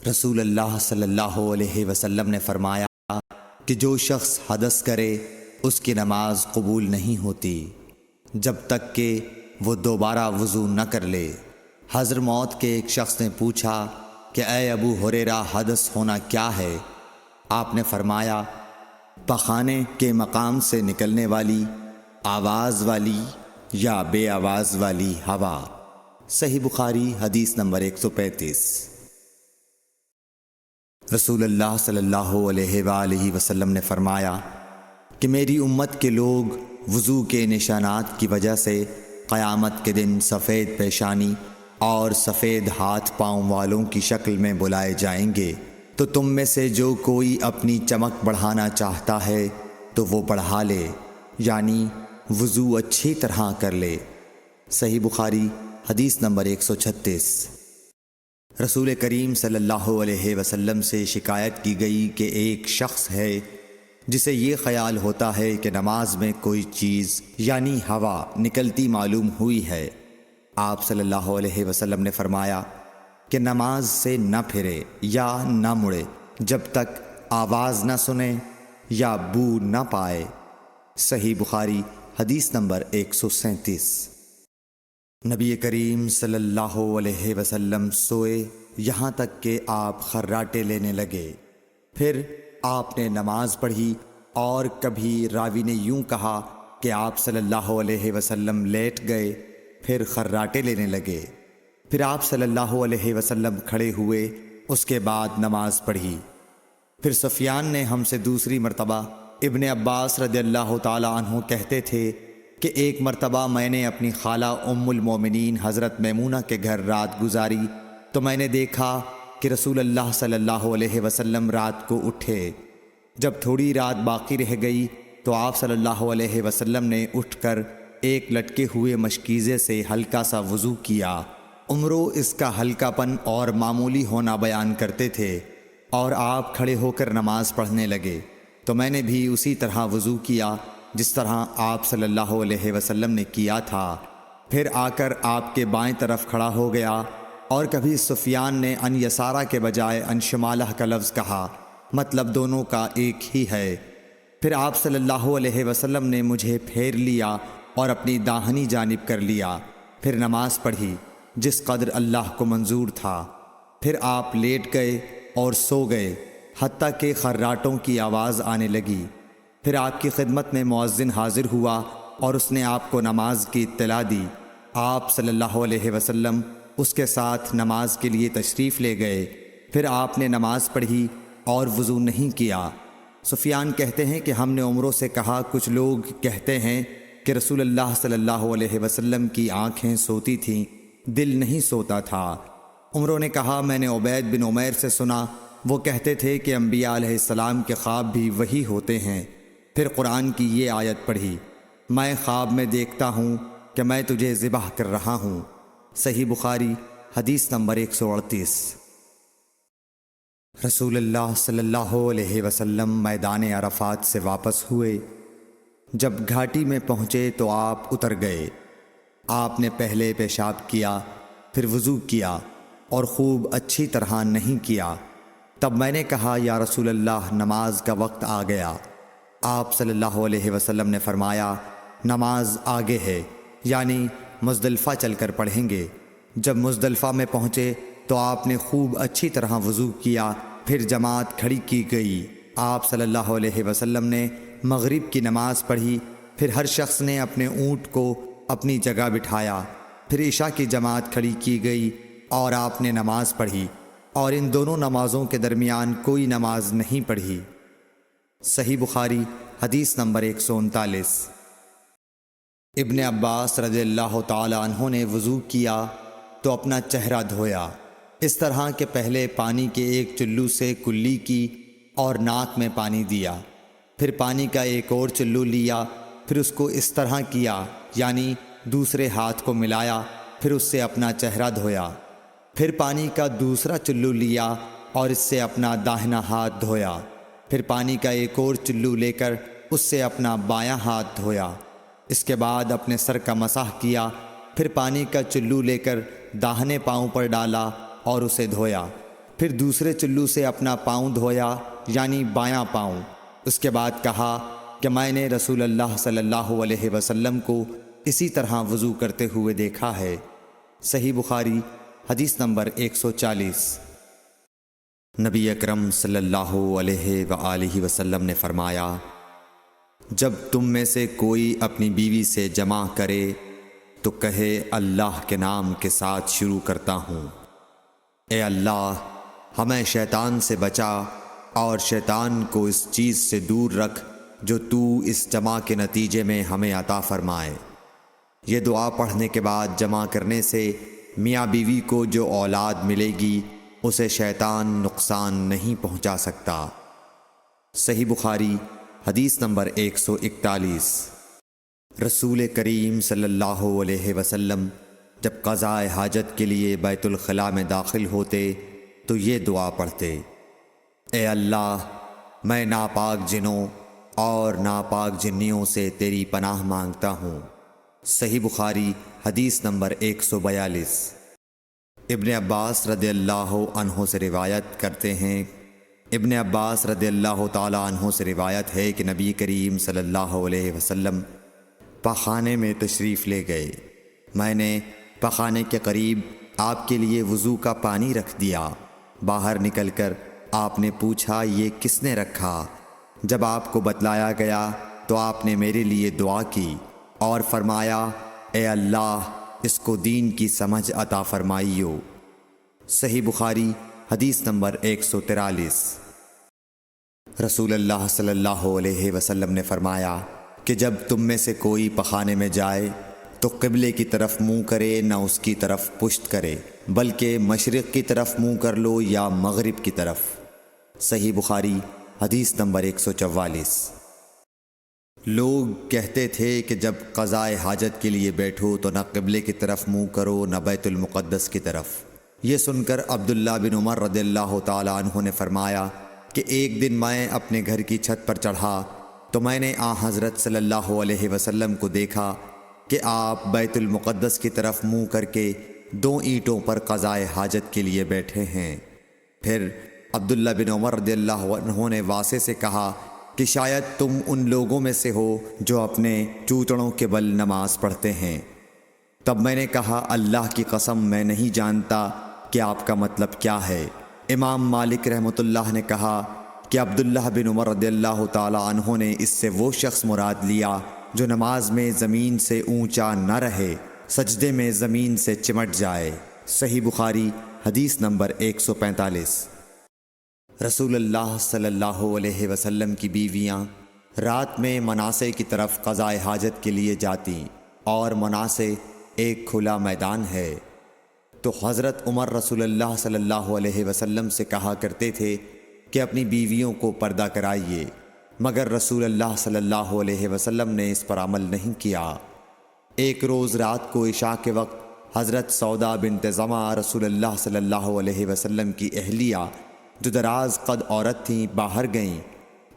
رسول اللہ صلی اللہ علیہ وسلم نے فرمایا کہ جو شخص حدث کرے اس کی نماز قبول نہیں ہوتی جب تک کہ وہ دوبارہ وضو نہ کر لے۔ حضرموت کے ایک شخص نے پوچھا کہ اے ابو ہریرہ، حدث ہونا کیا ہے؟ آپ نے فرمایا پخانے کے مقام سے نکلنے والی آواز والی یا بے آواز والی ہوا۔ صحیح بخاری حدیث نمبر 135۔ رسول اللہ صلی اللہ علیہ وآلہ وسلم نے فرمایا کہ میری امت کے لوگ وضو کے نشانات کی وجہ سے قیامت کے دن سفید پیشانی اور سفید ہاتھ پاؤں والوں کی شکل میں بلائے جائیں گے، تو تم میں سے جو کوئی اپنی چمک بڑھانا چاہتا ہے تو وہ بڑھا لے، یعنی وضو اچھی طرح کر لے۔ صحیح بخاری حدیث نمبر 136۔ رسول کریم صلی اللہ علیہ وسلم سے شکایت کی گئی کہ ایک شخص ہے جسے یہ خیال ہوتا ہے کہ نماز میں کوئی چیز یعنی ہوا نکلتی معلوم ہوئی ہے۔ آپ صلی اللہ علیہ وسلم نے فرمایا کہ نماز سے نہ پھرے یا نہ مڑے جب تک آواز نہ سنے یا بو نہ پائے۔ صحیح بخاری حدیث نمبر 137۔ نبی کریم صلی اللہ علیہ وسلم سوئے یہاں تک کہ آپ خراٹے لینے لگے، پھر آپ نے نماز پڑھی، اور کبھی راوی نے یوں کہا کہ آپ صلی اللہ علیہ وسلم لیٹ گئے پھر خراٹے لینے لگے، پھر آپ صلی اللہ علیہ وسلم کھڑے ہوئے، اس کے بعد نماز پڑھی۔ پھر سفیان نے ہم سے دوسری مرتبہ، ابن عباس رضی اللہ تعالی عنہ کہتے تھے کہ ایک مرتبہ میں نے اپنی خالہ ام المومنین حضرت میمونہ کے گھر رات گزاری تو میں نے دیکھا کہ رسول اللہ صلی اللہ علیہ وسلم رات کو اٹھے۔ جب تھوڑی رات باقی رہ گئی تو آپ صلی اللہ علیہ وسلم نے اٹھ کر ایک لٹکے ہوئے مشکیزے سے ہلکا سا وضو کیا۔ عمرو اس کا ہلکا پن اور معمولی ہونا بیان کرتے تھے، اور آپ کھڑے ہو کر نماز پڑھنے لگے تو میں نے بھی اسی طرح وضو کیا جس طرح آپ صلی اللہ علیہ وسلم نے کیا تھا، پھر آ کر آپ کے بائیں طرف کھڑا ہو گیا۔ اور کبھی سفیان نے ان یسارہ کے بجائے ان شمالہ کا لفظ کہا، مطلب دونوں کا ایک ہی ہے۔ پھر آپ صلی اللہ علیہ وسلم نے مجھے پھیر لیا اور اپنی داہنی جانب کر لیا، پھر نماز پڑھی جس قدر اللہ کو منظور تھا۔ پھر آپ لیٹ گئے اور سو گئے حتیٰ کہ خراٹوں کی آواز آنے لگی۔ پھر آپ کی خدمت میں مؤذن حاضر ہوا اور اس نے آپ کو نماز کی اطلاع دی۔ آپ صلی اللہ علیہ وسلم اس کے ساتھ نماز کے لیے تشریف لے گئے، پھر آپ نے نماز پڑھی اور وضو نہیں کیا۔ سفیان کہتے ہیں کہ ہم نے عمرو سے کہا، کچھ لوگ کہتے ہیں کہ رسول اللہ صلی اللہ علیہ وسلم کی آنکھیں سوتی تھیں، دل نہیں سوتا تھا۔ عمرو نے کہا، میں نے عبید بن عمیر سے سنا، وہ کہتے تھے کہ انبیاء علیہ السلام کے خواب بھی وہی ہوتے ہیں۔ پھر قرآن کی یہ آیت پڑھی، میں خواب میں دیکھتا ہوں کہ میں تجھے ذبح کر رہا ہوں۔ صحیح بخاری حدیث نمبر 138۔ رسول اللہ صلی اللہ علیہ وسلم میدان عرفات سے واپس ہوئے۔ جب گھاٹی میں پہنچے تو آپ اتر گئے۔ آپ نے پہلے پیشاب کیا، پھر وضو کیا اور خوب اچھی طرح نہیں کیا۔ تب میں نے کہا، یا رسول اللہ، نماز کا وقت آ گیا۔ آپ صلی اللہ علیہ وسلم نے فرمایا، نماز آگے ہے، یعنی مزدلفہ چل کر پڑھیں گے۔ جب مزدلفہ میں پہنچے تو آپ نے خوب اچھی طرح وضو کیا، پھر جماعت کھڑی کی گئی۔ آپ صلی اللہ علیہ وسلم نے مغرب کی نماز پڑھی، پھر ہر شخص نے اپنے اونٹ کو اپنی جگہ بٹھایا، پھر عشاء کی جماعت کھڑی کی گئی اور آپ نے نماز پڑھی، اور ان دونوں نمازوں کے درمیان کوئی نماز نہیں پڑھی۔ صحیح بخاری حدیث نمبر 139۔ ابن عباس رضی اللہ تعالی عنہ نے وضو کیا تو اپنا چہرہ دھویا، اس طرح کہ پہلے پانی کے ایک چلو سے کلی کی اور ناک میں پانی دیا، پھر پانی کا ایک اور چلو لیا، پھر اس کو اس طرح کیا، یعنی دوسرے ہاتھ کو ملایا، پھر اس سے اپنا چہرہ دھویا، پھر پانی کا دوسرا چلو لیا اور اس سے اپنا داہنا ہاتھ دھویا، پھر پانی کا ایک اور چلو لے کر اس سے اپنا بایاں ہاتھ دھویا، اس کے بعد اپنے سر کا مسح کیا، پھر پانی کا چلو لے کر داہنے پاؤں پر ڈالا اور اسے دھویا، پھر دوسرے چلو سے اپنا پاؤں دھویا یعنی بایاں پاؤں۔ اس کے بعد کہا کہ میں نے رسول اللہ صلی اللہ علیہ وسلم کو اسی طرح وضو کرتے ہوئے دیکھا ہے۔ صحیح بخاری حدیث نمبر 140۔ نبی اکرم صلی اللہ علیہ وآلہ وسلم نے فرمایا، جب تم میں سے کوئی اپنی بیوی سے جمع کرے تو کہے اللہ کے نام کے ساتھ شروع کرتا ہوں، اے اللہ ہمیں شیطان سے بچا اور شیطان کو اس چیز سے دور رکھ جو تو اس جمع کے نتیجے میں ہمیں عطا فرمائے۔ یہ دعا پڑھنے کے بعد جمع کرنے سے میاں بیوی کو جو اولاد ملے گی اسے شیطان نقصان نہیں پہنچا سکتا۔ صحیح بخاری حدیث نمبر 141۔ رسول کریم صلی اللہ علیہ وسلم جب قضاء حاجت کے لیے بیت الخلاء میں داخل ہوتے تو یہ دعا پڑھتے، اے اللہ میں ناپاک جنوں اور ناپاک جنیوں سے تیری پناہ مانگتا ہوں۔ صحیح بخاری حدیث نمبر 142۔ ابن عباس رضی اللہ عنہ سے روایت کرتے ہیں، ابن عباس رضی اللہ تعالی عنہ سے روایت ہے کہ نبی کریم صلی اللہ علیہ وسلم پاخانے میں تشریف لے گئے۔ میں نے پاخانے کے قریب آپ کے لیے وضو کا پانی رکھ دیا۔ باہر نکل کر آپ نے پوچھا یہ کس نے رکھا؟ جب آپ کو بتلایا گیا تو آپ نے میرے لیے دعا کی اور فرمایا، اے اللہ اس کو دین کی سمجھ عطا فرمائیو۔ صحیح بخاری حدیث نمبر 143۔ رسول اللہ صلی اللہ علیہ وسلم نے فرمایا کہ جب تم میں سے کوئی پخانے میں جائے تو قبلے کی طرف منہ کرے نہ اس کی طرف پشت کرے، بلکہ مشرق کی طرف منہ کر لو یا مغرب کی طرف۔ صحیح بخاری حدیث نمبر 144۔ لوگ کہتے تھے کہ جب قضاء حاجت کے لیے بیٹھو تو نہ قبلے کی طرف منہ کرو نہ بیت المقدس کی طرف۔ یہ سن کر عبداللہ بن عمر رضی اللہ تعالی عنہ نے فرمایا کہ ایک دن میں اپنے گھر کی چھت پر چڑھا تو میں نے حضرت صلی اللہ علیہ وسلم کو دیکھا کہ آپ بیت المقدس کی طرف منہ کر کے 2 اینٹوں پر قضاء حاجت کے لیے بیٹھے ہیں۔ پھر عبداللہ بن عمر رضی اللہ عنہ نے واسع سے کہا کہ شاید تم ان لوگوں میں سے ہو جو اپنے چوچڑوں کے بل نماز پڑھتے ہیں۔ تب میں نے کہا اللہ کی قسم میں نہیں جانتا کہ آپ کا مطلب کیا ہے۔ امام مالک رحمۃ اللہ نے کہا کہ عبداللہ بن عمر رضی اللہ تعالی عنہ نے اس سے وہ شخص مراد لیا جو نماز میں زمین سے اونچا نہ رہے، سجدے میں زمین سے چمٹ جائے۔ صحیح بخاری حدیث نمبر 145۔ رسول اللہ صلی اللہ علیہ وسلم کی بیویاں رات میں مناصے کی طرف قضاء حاجت کے لیے جاتی اور مناصے ایک کھلا میدان ہے، تو حضرت عمر رسول اللہ صلی اللہ علیہ وسلم سے کہا کرتے تھے کہ اپنی بیویوں کو پردہ کرائیے، مگر رسول اللہ صلی اللہ علیہ وسلم نے اس پر عمل نہیں کیا۔ ایک روز رات کو عشاء کے وقت حضرت سودا بنت زمعہ رسول اللہ صلی اللہ علیہ وسلم کی اہلیہ جو دراز قد عورت تھیں باہر گئیں۔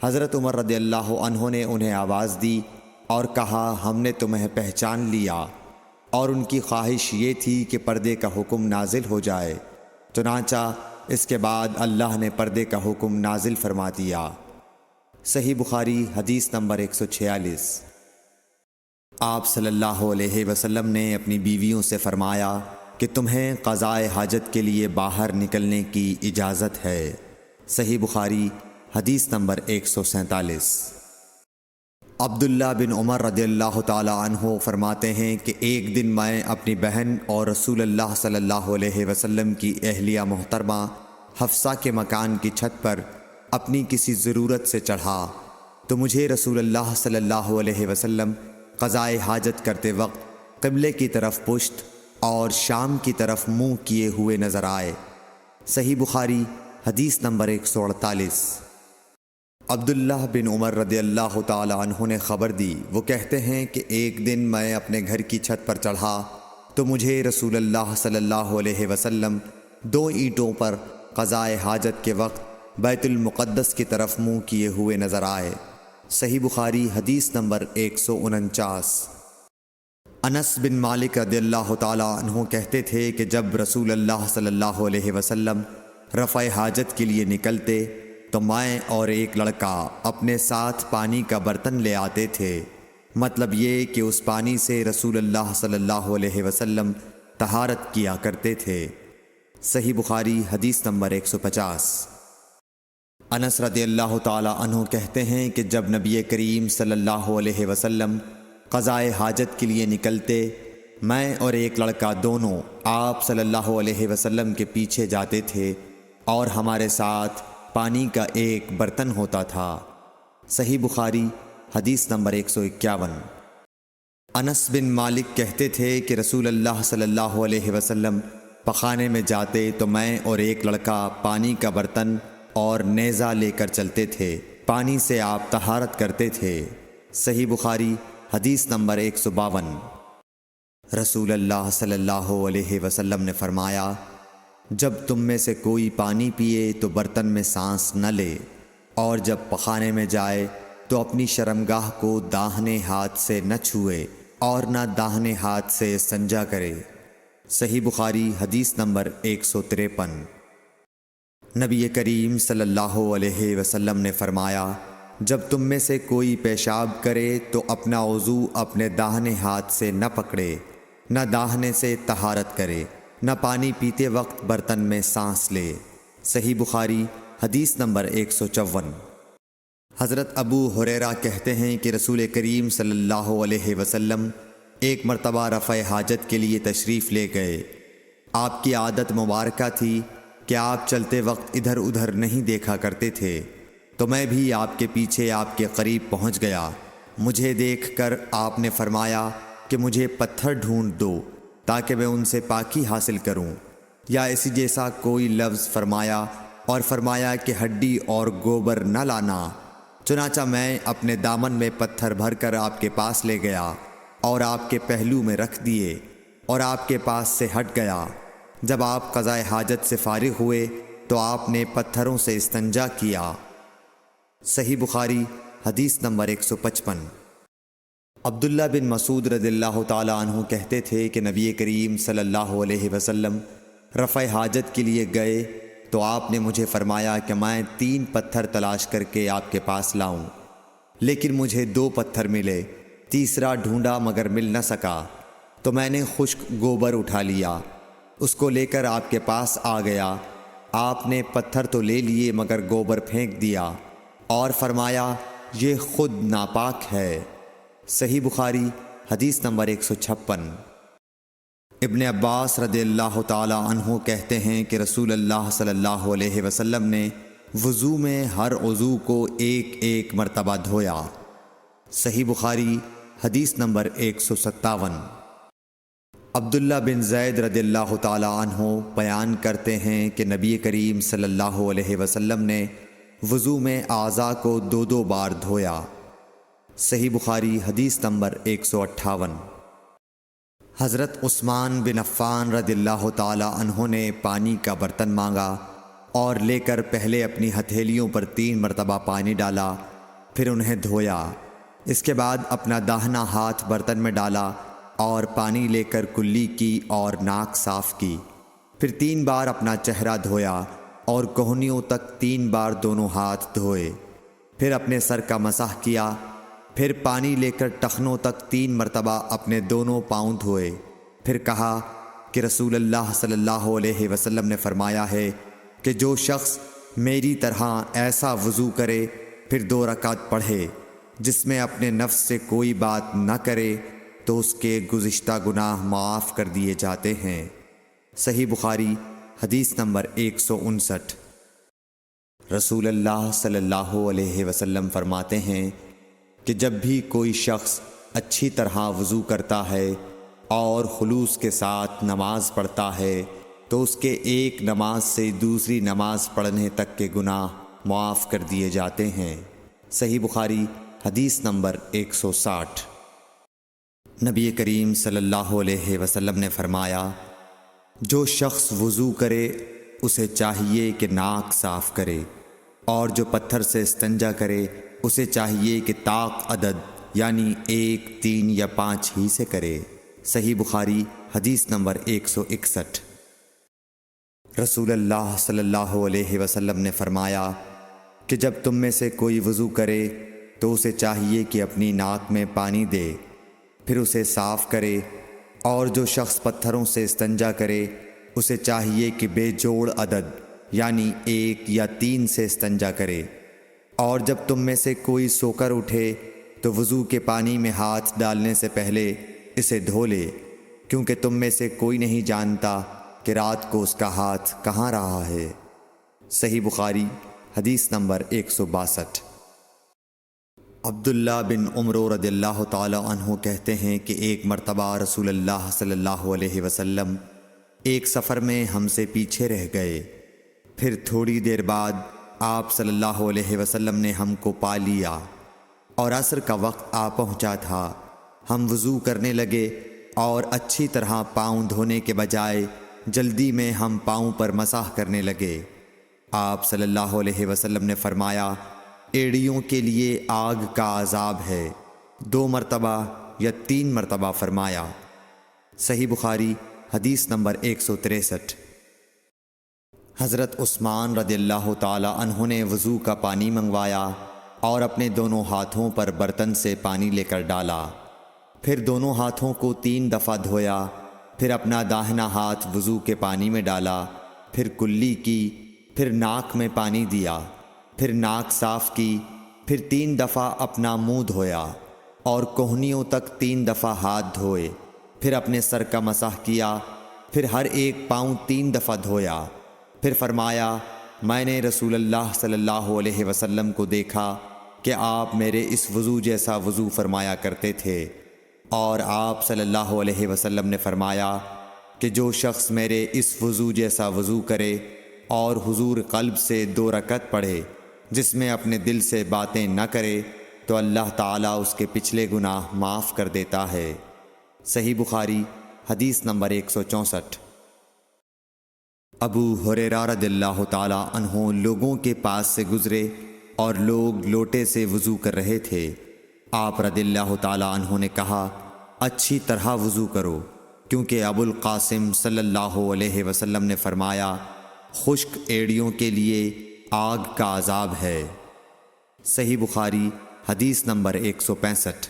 حضرت عمر رضی اللہ عنہ نے انہیں آواز دی اور کہا ہم نے تمہیں پہچان لیا، اور ان کی خواہش یہ تھی کہ پردے کا حکم نازل ہو جائے، چنانچہ اس کے بعد اللہ نے پردے کا حکم نازل فرما دیا۔ صحیح بخاری حدیث نمبر 146۔ آپ صلی اللہ علیہ وسلم نے اپنی بیویوں سے فرمایا کہ تمہیں قضاء حاجت کے لیے باہر نکلنے کی اجازت ہے۔ صحیح بخاری حدیث نمبر 147۔ عبداللہ بن عمر رضی اللہ تعالی عنہ فرماتے ہیں کہ ایک دن میں اپنی بہن اور رسول اللہ صلی اللہ علیہ وسلم کی اہلیہ محترمہ حفصہ کے مکان کی چھت پر اپنی کسی ضرورت سے چڑھا تو مجھے رسول اللہ صلی اللہ علیہ وسلم قضاء حاجت کرتے وقت قبلے کی طرف پشت اور شام کی طرف منہ کیے ہوئے نظر آئے۔ صحیح بخاری حدیث نمبر 148۔ عبداللہ بن عمر رضی اللہ تعالی عنہ نے خبر دی، وہ کہتے ہیں کہ ایک دن میں اپنے گھر کی چھت پر چڑھا تو مجھے رسول اللہ صلی اللہ علیہ وسلم 2 اینٹوں پر قضاء حاجت کے وقت بیت المقدس کی طرف منہ کیے ہوئے نظر آئے۔ صحیح بخاری حدیث نمبر 149۔ انس بن مالک رضی اللہ تعالی عنہ کہتے تھے کہ جب رسول اللہ صلی اللہ علیہ وسلم رفع حاجت کے لیے نکلتے تو میں اور ایک لڑکا اپنے ساتھ پانی کا برتن لے آتے تھے، مطلب یہ کہ اس پانی سے رسول اللہ صلی اللہ علیہ وسلم طہارت کیا کرتے تھے۔ صحیح بخاری حدیث نمبر 150۔ انس رضی اللہ تعالی عنہ کہتے ہیں کہ جب نبی کریم صلی اللہ علیہ وسلم قضائے حاجت کے لیے نکلتے، میں اور ایک لڑکا دونوں آپ صلی اللہ علیہ وسلم کے پیچھے جاتے تھے اور ہمارے ساتھ پانی کا ایک برتن ہوتا تھا۔ صحیح بخاری حدیث نمبر 151۔ انس بن مالک کہتے تھے کہ رسول اللہ صلی اللہ علیہ وسلم پخانے میں جاتے تو میں اور ایک لڑکا پانی کا برتن اور نیزہ لے کر چلتے تھے، پانی سے آپ طہارت کرتے تھے۔ صحیح بخاری حدیث نمبر 152۔ رسول اللہ صلی اللہ علیہ وسلم نے فرمایا، جب تم میں سے کوئی پانی پیے تو برتن میں سانس نہ لے، اور جب پخانے میں جائے تو اپنی شرمگاہ کو داہنے ہاتھ سے نہ چھوئے اور نہ داہنے ہاتھ سے استنجا کرے۔ صحیح بخاری حدیث نمبر 153۔ نبی کریم صلی اللہ علیہ وسلم نے فرمایا، جب تم میں سے کوئی پیشاب کرے تو اپنا وضو اپنے داہنے ہاتھ سے نہ پکڑے، نہ داہنے سے طہارت کرے، نہ پانی پیتے وقت برتن میں سانس لے۔ صحیح بخاری حدیث نمبر 154۔ حضرت ابو ہریرہ کہتے ہیں کہ رسول کریم صلی اللہ علیہ وسلم ایک مرتبہ رفع حاجت کے لیے تشریف لے گئے۔ آپ کی عادت مبارکہ تھی کہ آپ چلتے وقت ادھر ادھر نہیں دیکھا کرتے تھے، تو میں بھی آپ کے پیچھے آپ کے قریب پہنچ گیا۔ مجھے دیکھ کر آپ نے فرمایا کہ مجھے پتھر ڈھونڈ دو تاکہ میں ان سے پاکی حاصل کروں، یا اسی جیسا کوئی لفظ فرمایا، اور فرمایا کہ ہڈی اور گوبر نہ لانا۔ چنانچہ میں اپنے دامن میں پتھر بھر کر آپ کے پاس لے گیا اور آپ کے پہلو میں رکھ دیے اور آپ کے پاس سے ہٹ گیا۔ جب آپ قضائے حاجت سے فارغ ہوئے تو آپ نے پتھروں سے استنجا کیا۔ صحیح بخاری حدیث نمبر 155۔ عبداللہ بن مسعود رضی اللہ تعالی عنہ کہتے تھے کہ نبی کریم صلی اللہ علیہ وسلم رفع حاجت کے لیے گئے تو آپ نے مجھے فرمایا کہ میں 3 پتھر تلاش کر کے آپ کے پاس لاؤں، لیکن مجھے 2 پتھر ملے، تیسرا ڈھونڈا مگر مل نہ سکا، تو میں نے خشک گوبر اٹھا لیا، اس کو لے کر آپ کے پاس آ گیا۔ آپ نے پتھر تو لے لیے مگر گوبر پھینک دیا اور فرمایا یہ خود ناپاک ہے۔ صحیح بخاری حدیث نمبر 156۔ ابن عباس رضی اللہ تعالی عنہ کہتے ہیں کہ رسول اللہ صلی اللہ علیہ وسلم نے وضو میں ہر عضو کو ایک ایک مرتبہ دھویا۔ صحیح بخاری حدیث نمبر 157۔ عبداللہ بن زید رضی اللہ تعالی عنہ بیان کرتے ہیں کہ نبی کریم صلی اللہ علیہ وسلم نے وضو میں اعضاء کو 2 بار دھویا۔ صحیح بخاری حدیث نمبر 158۔ حضرت عثمان بن عفان رضی اللہ تعالی عنہ نے پانی کا برتن مانگا اور لے کر پہلے اپنی ہتھیلیوں پر 3 مرتبہ پانی ڈالا، پھر انہیں دھویا۔ اس کے بعد اپنا داہنا ہاتھ برتن میں ڈالا اور پانی لے کر کلی کی اور ناک صاف کی، پھر 3 بار اپنا چہرہ دھویا اور کوہنیوں تک 3 بار دونوں ہاتھ دھوئے، پھر اپنے سر کا مسح کیا، پھر پانی لے کر ٹخنوں تک 3 مرتبہ اپنے دونوں پاؤں دھوئے، پھر کہا کہ رسول اللہ صلی اللہ علیہ وسلم نے فرمایا ہے کہ جو شخص میری طرح ایسا وضو کرے پھر 2 رکعت پڑھے جس میں اپنے نفس سے کوئی بات نہ کرے تو اس کے گزشتہ گناہ معاف کر دیے جاتے ہیں۔ صحیح بخاری حدیث نمبر 159۔ رسول اللہ صلی اللہ علیہ وسلم فرماتے ہیں کہ جب بھی کوئی شخص اچھی طرح وضو کرتا ہے اور خلوص کے ساتھ نماز پڑھتا ہے تو اس کے ایک نماز سے دوسری نماز پڑھنے تک کے گناہ معاف کر دیے جاتے ہیں۔ صحیح بخاری حدیث نمبر 160۔ نبی کریم صلی اللہ علیہ وسلم نے فرمایا، جو شخص وضو کرے اسے چاہیے کہ ناک صاف کرے، اور جو پتھر سے استنجا کرے اسے چاہیے کہ طاق عدد یعنی 1، 3 یا 5 ہی سے کرے۔ صحیح بخاری حدیث نمبر 161۔ رسول اللہ صلی اللہ علیہ وسلم نے فرمایا کہ جب تم میں سے کوئی وضو کرے تو اسے چاہیے کہ اپنی ناک میں پانی دے، پھر اسے صاف کرے، اور جو شخص پتھروں سے استنجا کرے اسے چاہیے کہ بے جوڑ عدد یعنی 1 یا 3 سے استنجا کرے، اور جب تم میں سے کوئی سو کر اٹھے تو وضو کے پانی میں ہاتھ ڈالنے سے پہلے اسے دھو لے، کیونکہ تم میں سے کوئی نہیں جانتا کہ رات کو اس کا ہاتھ کہاں رہا ہے۔ صحیح بخاری حدیث نمبر 162۔ عبداللہ بن عمر رضی اللہ تعالی عنہ کہتے ہیں کہ ایک مرتبہ رسول اللہ صلی اللہ علیہ وسلم ایک سفر میں ہم سے پیچھے رہ گئے، پھر تھوڑی دیر بعد آپ صلی اللہ علیہ وسلم نے ہم کو پا لیا اور عصر کا وقت آ پہنچا تھا۔ ہم وضو کرنے لگے اور اچھی طرح پاؤں دھونے کے بجائے جلدی میں ہم پاؤں پر مسح کرنے لگے۔ آپ صلی اللہ علیہ وسلم نے فرمایا، ایڑیوں کے لیے آگ کا عذاب ہے، 2 مرتبہ یا 3 مرتبہ فرمایا۔ صحیح بخاری حدیث نمبر 163۔ حضرت عثمان رضی اللہ تعالی عنہ نے وضو کا پانی منگوایا اور اپنے دونوں ہاتھوں پر برتن سے پانی لے کر ڈالا، پھر دونوں ہاتھوں کو 3 دفعہ دھویا، پھر اپنا داہنا ہاتھ وضو کے پانی میں ڈالا، پھر کلی کی، پھر ناک میں پانی دیا، پھر ناک صاف کی، پھر 3 دفعہ اپنا منہ دھویا اور کوہنیوں تک 3 دفعہ ہاتھ دھوئے، پھر اپنے سر کا مسح کیا، پھر ہر ایک پاؤں 3 دفعہ دھویا، پھر فرمایا، میں نے رسول اللہ صلی اللہ علیہ وسلم کو دیکھا کہ آپ میرے اس وضو جیسا وضو فرمایا کرتے تھے، اور آپ صلی اللہ علیہ وسلم نے فرمایا کہ جو شخص میرے اس وضو جیسا وضو کرے اور حضور قلب سے 2 رکعت پڑھے جس میں اپنے دل سے باتیں نہ کرے تو اللہ تعالیٰ اس کے پچھلے گناہ معاف کر دیتا ہے۔ صحیح بخاری حدیث نمبر 164۔ ابو ہریرہ رضی اللہ تعالیٰ عنہ لوگوں کے پاس سے گزرے اور لوگ لوٹے سے وضو کر رہے تھے۔ آپ رضی اللہ تعالیٰ عنہ نے کہا، اچھی طرح وضو کرو، کیونکہ ابو القاسم صلی اللہ علیہ وسلم نے فرمایا، خشک ایڑیوں کے لیے آگ کا عذاب ہے۔ صحیح بخاری حدیث نمبر 165۔